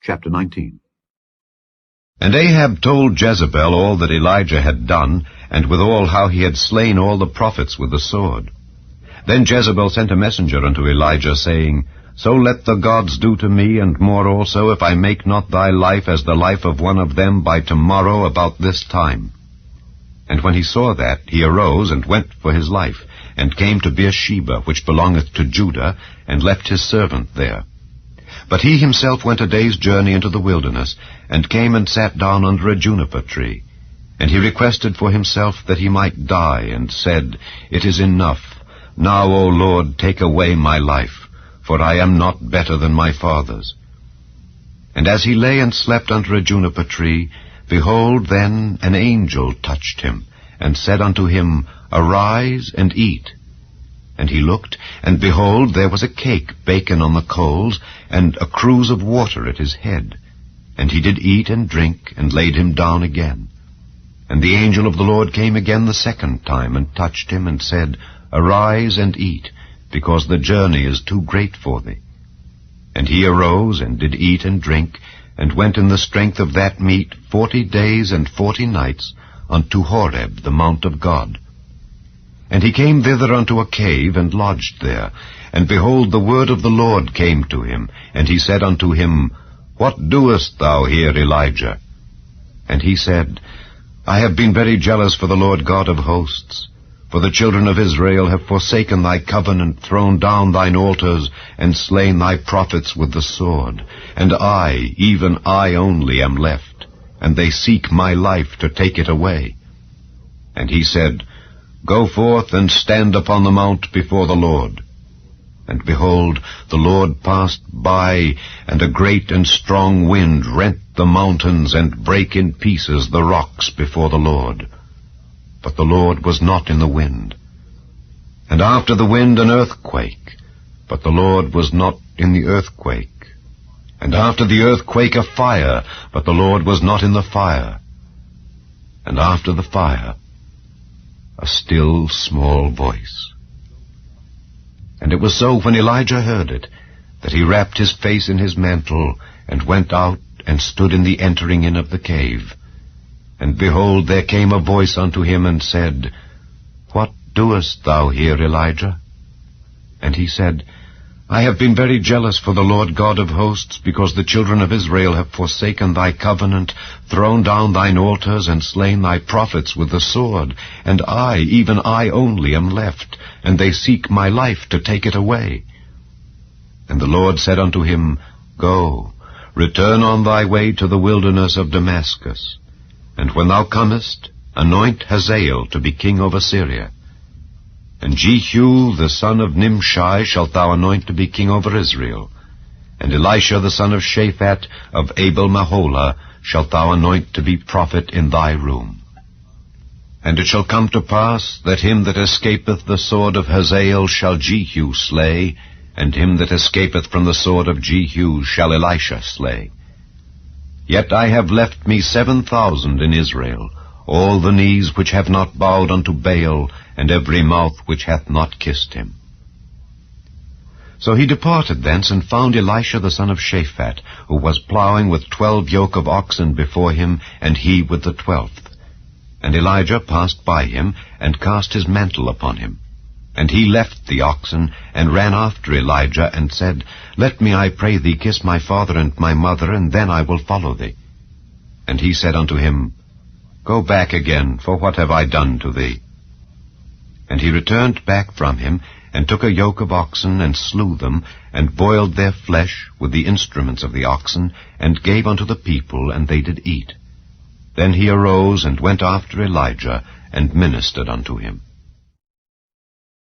Chapter 19. And Ahab told Jezebel all that Elijah had done, and withal how he had slain all the prophets with the sword. Then Jezebel sent a messenger unto Elijah, saying, So let the gods do to me, and more also, if I make not thy life as the life of one of them by tomorrow about this time. And when he saw that, he arose and went for his life, and came to Beersheba, which belongeth to Judah, and left his servant there. But he himself went a day's journey into the wilderness, and came and sat down under a juniper tree. And he requested for himself that he might die, and said, It is enough. Now, O Lord, take away my life, for I am not better than my fathers. And as he lay and slept under a juniper tree, behold, then an angel touched him, and said unto him, Arise and eat. And he looked, and behold, there was a cake baken on the coals, and a cruse of water at his head. And he did eat and drink, and laid him down again. And the angel of the Lord came again the second time, and touched him, and said, Arise and eat, because the journey is too great for thee. And he arose, and did eat and drink, and went in the strength of that meat 40 days and 40 nights unto Horeb, the mount of God. And he came thither unto a cave, and lodged there. And behold, the word of the Lord came to him, and he said unto him, What doest thou here, Elijah? And he said, I have been very jealous for the Lord God of hosts. For the children of Israel have forsaken thy covenant, thrown down thine altars, and slain thy prophets with the sword. And I, even I only, am left, and they seek my life to take it away. And he said, Go forth and stand upon the mount before the Lord. And behold, the Lord passed by, and a great and strong wind rent the mountains, and brake in pieces the rocks before the Lord. But the Lord was not in the wind. And after the wind an earthquake, but the Lord was not in the earthquake. And after the earthquake a fire, but the Lord was not in the fire. And after the fire a still small voice. And it was so, when Elijah heard it, that he wrapped his face in his mantle, and went out, and stood in the entering in of the cave. And behold, there came a voice unto him, and said, What doest thou here, Elijah? And he said, I have been very jealous for the Lord God of hosts, because the children of Israel have forsaken thy covenant, thrown down thine altars, and slain thy prophets with the sword. And I, even I only, am left, and they seek my life to take it away. And the Lord said unto him, Go, return on thy way to the wilderness of Damascus. And when thou comest, anoint Hazael to be king over Syria. And Jehu the son of Nimshi shalt thou anoint to be king over Israel. And Elisha the son of Shaphat of Abel-Maholah shalt thou anoint to be prophet in thy room. And it shall come to pass that him that escapeth the sword of Hazael shall Jehu slay, and him that escapeth from the sword of Jehu shall Elisha slay. Yet I have left me 7,000 in Israel, all the knees which have not bowed unto Baal, and every mouth which hath not kissed him. So he departed thence, and found Elisha the son of Shaphat, who was plowing with 12 yoke of oxen before him, and he with the 12th. And Elijah passed by him, and cast his mantle upon him. And he left the oxen, and ran after Elijah, and said, Let me, I pray thee, kiss my father and my mother, and then I will follow thee. And he said unto him, Go back again, for what have I done to thee? And he returned back from him, and took a yoke of oxen, and slew them, and boiled their flesh with the instruments of the oxen, and gave unto the people, and they did eat. Then he arose, and went after Elijah, and ministered unto him.